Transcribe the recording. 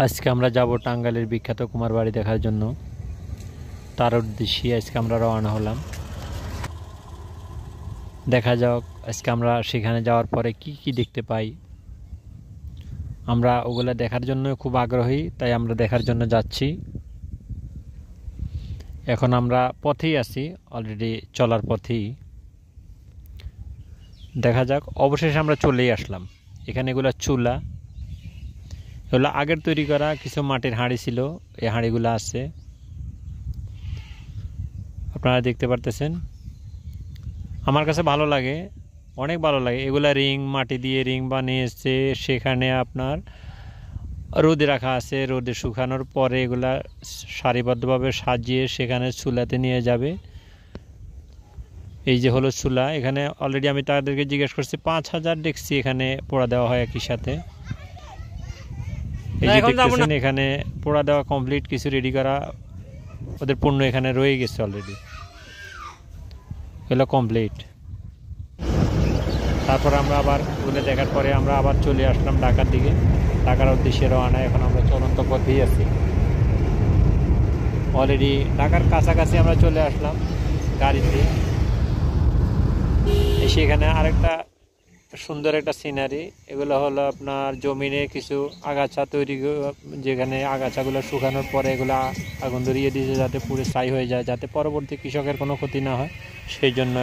আজকে আমরা যাব টাঙ্গাইলের বিখ্যাত কুমার বাড়ি দেখার জন্য। তার উদ্দেশ্যে আজকে আমরা রওনা হলাম। দেখা যাক আজকে আমরা সেখানে যাওয়ার পরে কি কি দেখতে পাই। আমরা ওগুলা দেখার জন্য খুব আগ্রহী, তাই আমরা দেখার জন্য যাচ্ছি। এখন আমরা পথেই আছি, অলরেডি চলার পথেই। দেখা যাক, অবশেষে আমরা চলেই আসলাম। এখানে এগুলা চুলা, এগুলো আগের তৈরি করা কিছু মাটির হাঁড়ি ছিল, এই হাঁড়িগুলো আছে আপনারা দেখতে পারতেছেন। আমার কাছে ভালো লাগে, অনেক ভালো লাগে। এগুলা রিং, মাটি দিয়ে রিং বানিয়েছে, সেখানে আপনার রোদে রাখা আছে। রোদে শুকানোর পরে এগুলা সারিবদ্ধভাবে সাজিয়ে সেখানে চুলাতে নিয়ে যাবে। এই যে হলো চুলা। এখানে অলরেডি আমি তাদেরকে জিজ্ঞেস করছি ৫,০০০ ডেকচি এখানে পোড়া দেওয়া হয় একই সাথে। এই যে দেখতেছেন এখানে পোড়া দেওয়া কমপ্লিট, কিছু রেডি করা, ওদের পণ্য এখানে রয়ে গেছে অলরেডি, এগুলো কমপ্লিট। তারপর আমরা আবার ওগুলো দেখার পরে আমরা আবার চলে আসলাম ঢাকার দিকে। ঢাকার উদ্দেশ্যে রওনা। এখন আমরা চলন্ত পথেই আছি, অলরেডি ঢাকার কাছাকাছি আমরা চলে আসলাম গাড়িতে এসে। এখানে আরেকটা সুন্দর একটা সিনারি, এগুলো হলো আপনার জমিনে কিছু আগাছা তৈরি, যেখানে আগাছাগুলো শুকানোর পরে এগুলো আগুন ধরিয়ে দিয়েছে যাতে পুরো ছাই হয়ে যায়, যাতে পরবর্তী কৃষকের কোনো ক্ষতি না হয়, সেই জন্য